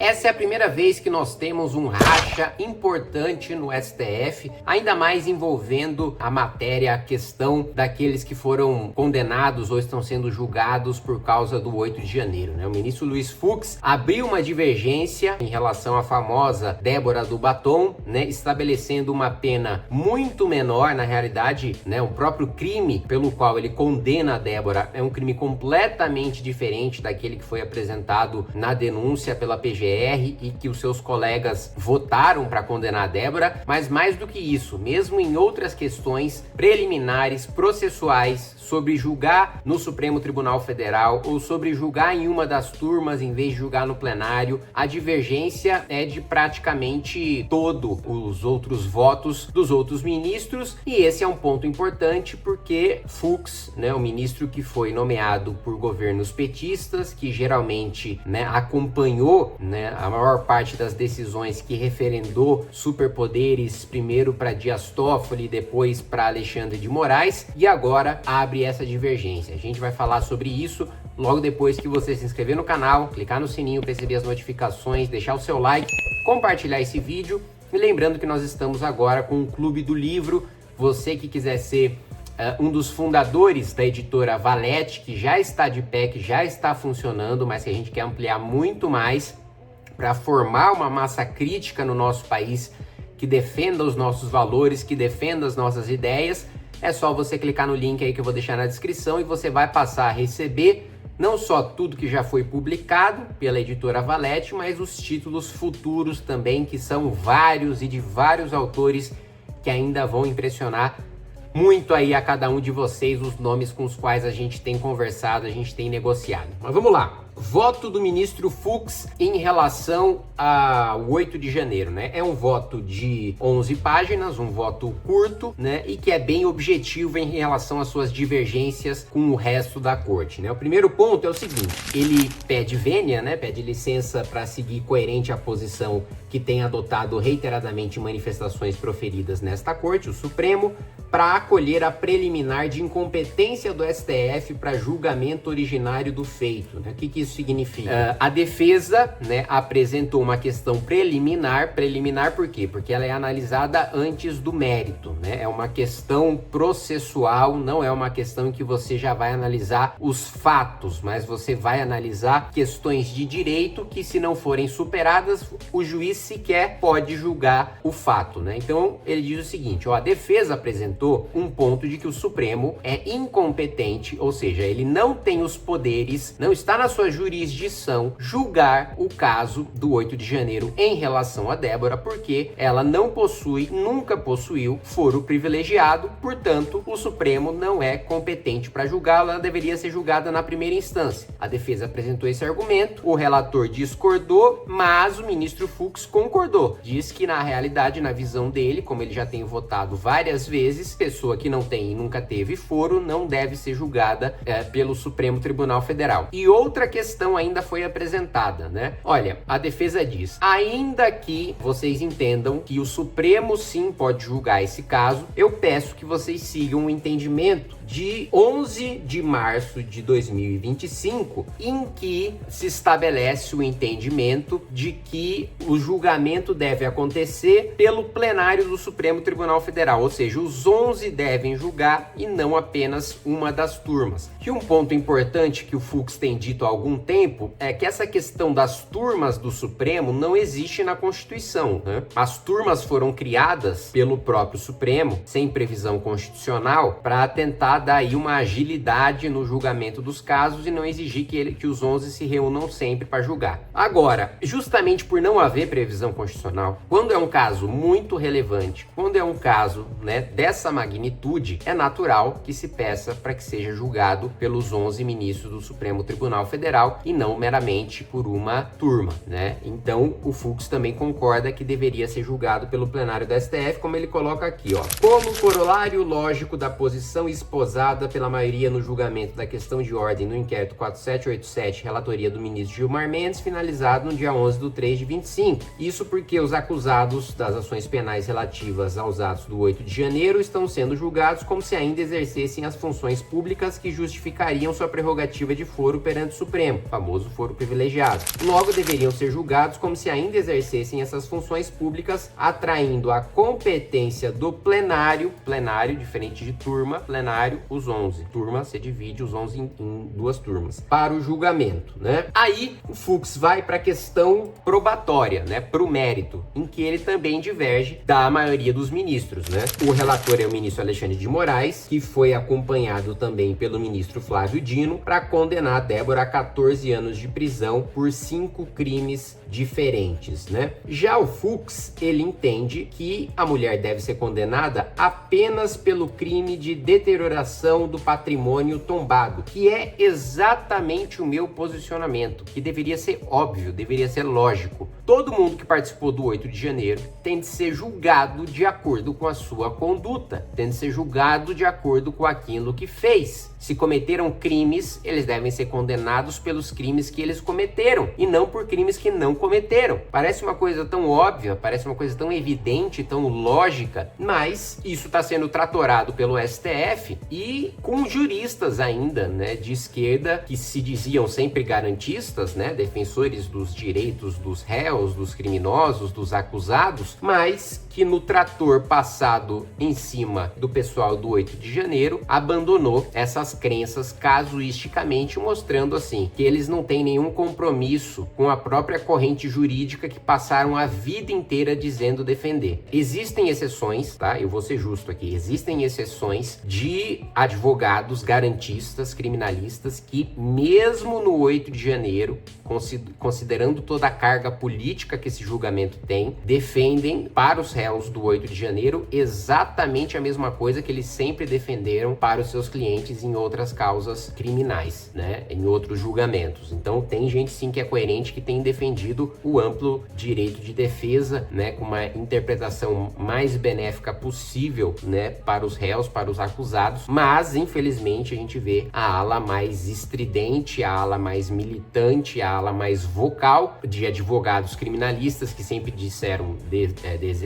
Essa é a primeira vez que nós temos um racha importante no STF, ainda mais envolvendo a matéria, a questão daqueles que foram condenados ou estão sendo julgados por causa do 8 de janeiro, né? O ministro Luiz Fux abriu uma divergência em relação à famosa Débora do Batom, né? Estabelecendo uma pena muito menor, na realidade, né? O próprio crime pelo qual ele condena a Débora é um crime completamente diferente daquele que foi apresentado na denúncia pela PGR e que os seus colegas votaram para condenar a Débora, mas mais do que isso, mesmo em outras questões preliminares, processuais, sobre julgar no Supremo Tribunal Federal ou sobre julgar em uma das turmas em vez de julgar no plenário, a divergência é de praticamente todos os outros votos dos outros ministros, e esse é um ponto importante porque Fux, né, o ministro que foi nomeado por governos petistas, que geralmente, né, acompanhou, né, a maior parte das decisões que referendou superpoderes, primeiro para Dias Toffoli, depois para Alexandre de Moraes, e agora abre essa divergência. A gente vai falar sobre isso logo depois que você se inscrever no canal, clicar no sininho para receber as notificações, deixar o seu like, compartilhar esse vídeo, e lembrando que nós estamos agora com o Clube do Livro. Você que quiser ser um dos fundadores da editora Valete, que já está de pé, que já está funcionando, mas que a gente quer ampliar muito mais para formar uma massa crítica no nosso país que defenda os nossos valores, que defenda as nossas ideias, é só você clicar no link aí que eu vou deixar na descrição e você vai passar a receber não só tudo que já foi publicado pela editora Valete, mas os títulos futuros também, que são vários e de vários autores que ainda vão impressionar muito aí a cada um de vocês, os nomes com os quais a gente tem conversado, a gente tem negociado. Mas vamos lá. Voto do ministro Fux em relação ao 8 de janeiro, né? É um voto de 11 páginas, um voto curto, né? E que é bem objetivo em relação às suas divergências com o resto da corte, né? O primeiro ponto é o seguinte: ele pede vênia, né? Pede licença para seguir coerente a posição que tem adotado reiteradamente em manifestações proferidas nesta corte, o Supremo, para acolher a preliminar de incompetência do STF para julgamento originário do feito, né? O que isso significa? A defesa, né, apresentou uma questão preliminar por quê? Porque ela é analisada antes do mérito, né? É uma questão processual, não é uma questão em que você já vai analisar os fatos, mas você vai analisar questões de direito que, se não forem superadas, o juiz sequer pode julgar o fato, né? Então ele diz o seguinte: ó, a defesa apresentou um ponto de que o Supremo é incompetente, ou seja, ele não tem os poderes, não está na sua jurisdição julgar o caso do 8 de janeiro em relação a Débora, porque ela não possui, nunca possuiu foro privilegiado, portanto, o Supremo não é competente para julgá-la, ela deveria ser julgada na primeira instância. A defesa apresentou esse argumento, o relator discordou, mas o ministro Fux concordou. Diz que, na realidade, na visão dele, como ele já tem votado várias vezes, pessoa que não tem e nunca teve foro não deve ser julgada pelo Supremo Tribunal Federal. E outra questão ainda foi apresentada, né? Olha, a defesa diz: ainda que vocês entendam que o Supremo sim pode julgar esse caso, eu peço que vocês sigam o entendimento de 11 de março de 2025, em que se estabelece o entendimento de que o julgamento deve acontecer pelo plenário do Supremo Tribunal Federal, ou seja, os 11 devem julgar e não apenas uma das turmas. E um ponto importante que o Fux tem dito há algum tempo é que essa questão das turmas do Supremo não existe na Constituição, né? As turmas foram criadas pelo próprio Supremo, sem previsão constitucional, para tentar dar aí uma agilidade no julgamento dos casos e não exigir que os 11 se reúnam sempre para julgar. Agora, justamente por não haver previsão constitucional, quando é um caso muito relevante, quando é um caso, né, dessa magnitude, é natural que se peça para que seja julgado pelos 11 ministros do Supremo Tribunal Federal e não meramente por uma turma, né? Então, o Fux também concorda que deveria ser julgado pelo plenário do STF, como ele coloca aqui, ó. Como corolário lógico da posição esposada pela maioria no julgamento da questão de ordem no inquérito 4787, relatoria do ministro Gilmar Mendes, finalizado no dia 11/3/25. Isso porque os acusados das ações penais relativas aos atos do 8 de janeiro estão sendo julgados como se ainda exercessem as funções públicas que justificariam sua prerrogativa de foro perante o Supremo, famoso foro privilegiado. Logo, deveriam ser julgados como se ainda exercessem essas funções públicas, atraindo a competência do plenário, diferente de turma, plenário, os 11. Turma, você divide os 11 em duas turmas, para o julgamento, né? Aí, o Fux vai para a questão probatória, né? Para o mérito, em que ele também diverge da maioria dos ministros, né? O relator é o ministro Alexandre de Moraes, que foi acompanhado também pelo ministro Flávio Dino, para condenar a Débora a 14 anos de prisão por 5 crimes diferentes, né? Já o Fux, ele entende que a mulher deve ser condenada apenas pelo crime de deterioração do patrimônio tombado, que é exatamente o meu posicionamento, que deveria ser óbvio, deveria ser lógico. Todo mundo que participou do 8 de janeiro tem de ser julgado de acordo com a sua conduta, tem de ser julgado de acordo com aquilo que fez. Se cometeram crimes, eles devem ser condenados pelos crimes que eles cometeram e não por crimes que não cometeram. Parece uma coisa tão óbvia, parece uma coisa tão evidente, tão lógica, mas isso está sendo tratorado pelo STF e com juristas ainda, né, de esquerda, que se diziam sempre garantistas, né, defensores dos direitos dos réus, dos criminosos, dos acusados, mas que no trator passado em cima do pessoal do 8 de janeiro abandonou essas crenças casuisticamente, mostrando assim que eles não têm nenhum compromisso com a própria corrente jurídica que passaram a vida inteira dizendo defender. Existem exceções, tá? Eu vou ser justo aqui. Existem exceções de advogados garantistas, criminalistas que mesmo no 8 de janeiro, considerando toda a carga política que esse julgamento tem, defendem para os réus do 8 de janeiro exatamente a mesma coisa que eles sempre defenderam para os seus clientes em outras causas criminais, né? Em outros julgamentos. Então tem gente sim que é coerente, que tem defendido o amplo direito de defesa, né? Com uma interpretação mais benéfica possível, né? Para os réus, para os acusados. Mas infelizmente a gente vê a ala mais estridente, a ala mais militante, a ala mais vocal de advogados criminalistas que sempre disseram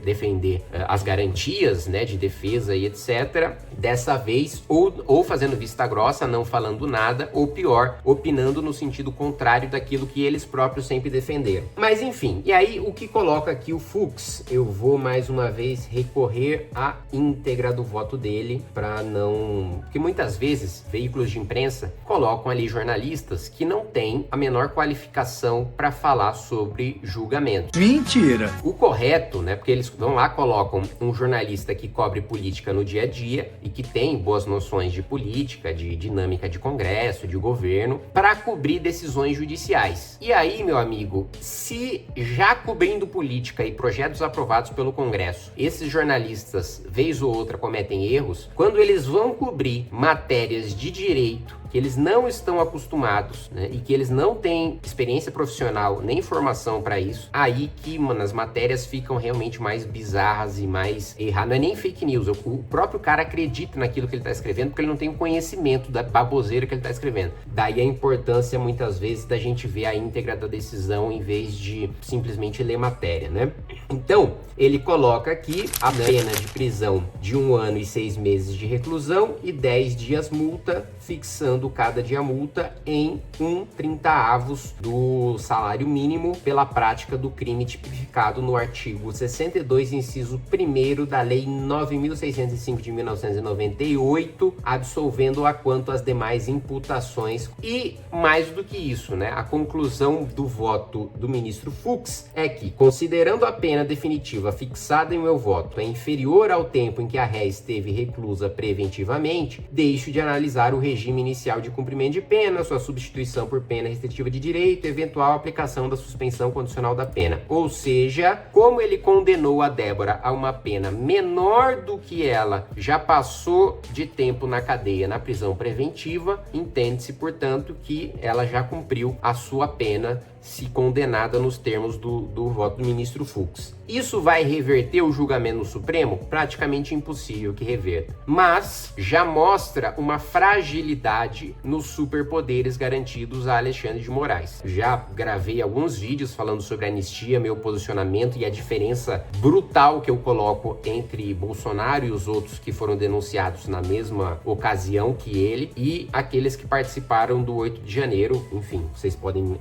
defender as garantias, né? De defesa e etc. Dessa vez ou fazendo vista grossa, não falando nada, ou pior, opinando no sentido contrário daquilo que eles próprios sempre defenderam. Mas enfim, e aí o que coloca aqui o Fux? Eu vou mais uma vez recorrer à íntegra do voto dele para não... Porque muitas vezes veículos de imprensa colocam ali jornalistas que não têm a menor qualificação para falar sobre julgamento. Mentira! O correto, né? Porque eles vão lá, colocam um jornalista que cobre política no dia a dia e que tem boas noções de política, de dinâmica de Congresso, de governo, para cobrir decisões judiciais. E aí, meu amigo, se já cobrindo política e projetos aprovados pelo Congresso, esses jornalistas, vez ou outra, cometem erros, quando eles vão cobrir matérias de direito que eles não estão acostumados, né, e que eles não têm experiência profissional nem formação para isso, aí que, mano, as matérias ficam realmente mais bizarras e mais erradas. Não é nem fake news, o próprio cara acredita naquilo que ele está escrevendo porque ele não tem o conhecimento da baboseira que ele está escrevendo. Daí a importância, muitas vezes, da gente ver a íntegra da decisão em vez de simplesmente ler matéria, né? Então, ele coloca aqui a pena de prisão de 1 ano e 6 meses de reclusão e 10 dias multa, fixando cada dia multa em 1/30 do salário mínimo pela prática do crime tipificado no artigo 62, inciso 1º da Lei 9.605 de 1998, absolvendo-a quanto às demais imputações. E mais do que isso, né? A conclusão do voto do ministro Fux é que, considerando a pena definitiva fixada em meu voto é inferior ao tempo em que a réia esteve reclusa preventivamente, deixo de analisar o regime inicial de cumprimento de pena, sua substituição por pena restritiva de direito, eventual aplicação da suspensão condicional da pena. Ou seja, como ele condenou a Débora a uma pena menor do que ela já passou de tempo na cadeia, na prisão preventiva, entende-se, portanto, que ela já cumpriu a sua pena se condenada nos termos do voto do ministro Fux. Isso vai reverter o julgamento no Supremo? Praticamente impossível que reverta. Mas já mostra uma fragilidade nos superpoderes garantidos a Alexandre de Moraes. Já gravei alguns vídeos falando sobre a anistia, meu posicionamento e a diferença brutal que eu coloco entre Bolsonaro e os outros que foram denunciados na mesma ocasião que ele e aqueles que participaram do 8 de janeiro. Enfim, vocês podem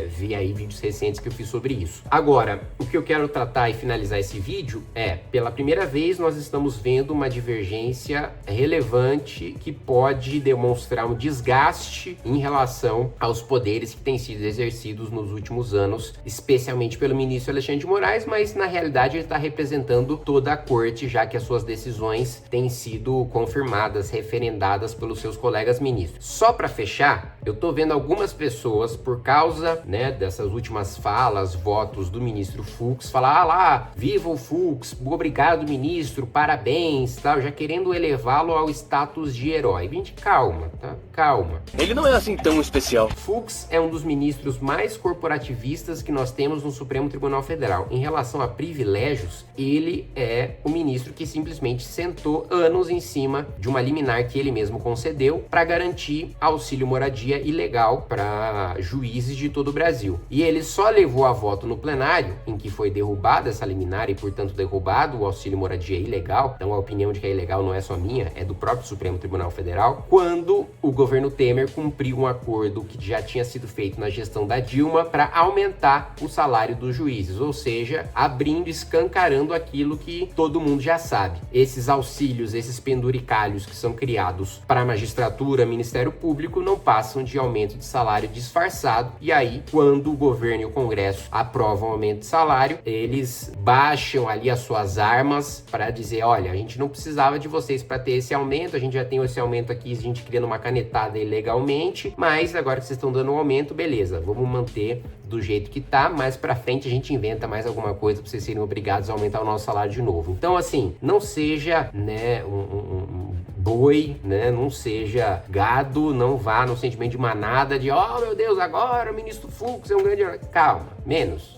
ver aí vídeos recentes que eu fiz sobre isso. Agora, o que eu quero tratar e finalizar esse vídeo pela primeira vez nós estamos vendo uma divergência relevante que pode demonstrar um desgaste em relação aos poderes que têm sido exercidos nos últimos anos, especialmente pelo ministro Alexandre de Moraes, mas na realidade ele está representando toda a corte, já que as suas decisões têm sido confirmadas, referendadas pelos seus colegas ministros. Só para fechar, eu tô vendo algumas pessoas, por causa, né, dessas últimas falas, votos do ministro Fux, falar, lá, viva o Fux, obrigado ministro, parabéns, tal, já querendo elevá-lo ao status de herói. Gente, calma, tá? Calma. Ele não é assim tão especial. Fux é um dos ministros mais corporativistas que nós temos no Supremo Tribunal Federal. Em relação a privilégios, ele é o ministro que simplesmente sentou anos em cima de uma liminar que ele mesmo concedeu para garantir auxílio moradia ilegal para juízes de todo o Brasil. E ele só levou a voto no plenário, em que foi derrubada essa liminar e, portanto, derrubado o auxílio moradia ilegal. Então, a opinião de que é ilegal não é só minha, é do próprio Supremo Tribunal Federal, quando o governo Temer cumpriu um acordo que já tinha sido feito na gestão da Dilma para aumentar o salário dos juízes, ou seja, abrindo, escancarando aquilo que todo mundo já sabe. Esses auxílios, esses penduricalhos que são criados para a magistratura, Ministério Público, não passam de aumento de salário disfarçado, e aí, quando o governo e o Congresso aprovam aumento de salário, eles baixam ali as suas armas para dizer, olha, a gente não precisava de vocês para ter esse aumento, a gente já tem esse aumento aqui, a gente criando uma canetada ilegalmente, mas agora que vocês estão dando um aumento, beleza, vamos manter do jeito que tá, mais pra frente a gente inventa mais alguma coisa pra vocês serem obrigados a aumentar o nosso salário de novo. Então, assim, não seja, né, um boi, né, não seja gado, não vá no sentimento de manada de, oh meu Deus, agora o ministro Fux é um grande... Calma, menos.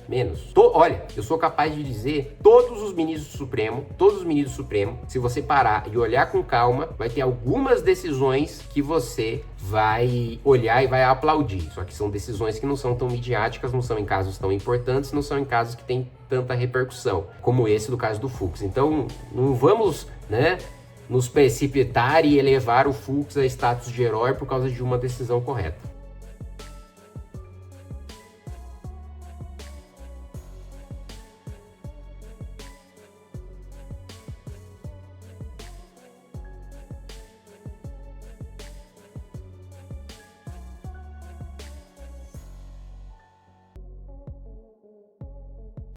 Olha, eu sou capaz de dizer, todos os ministros do Supremo, se você parar e olhar com calma, vai ter algumas decisões que você vai olhar e vai aplaudir. Só que são decisões que não são tão midiáticas, não são em casos tão importantes, não são em casos que têm tanta repercussão, como esse do caso do Fux. Então, não vamos, né, nos precipitar e elevar o Fux a status de herói por causa de uma decisão correta.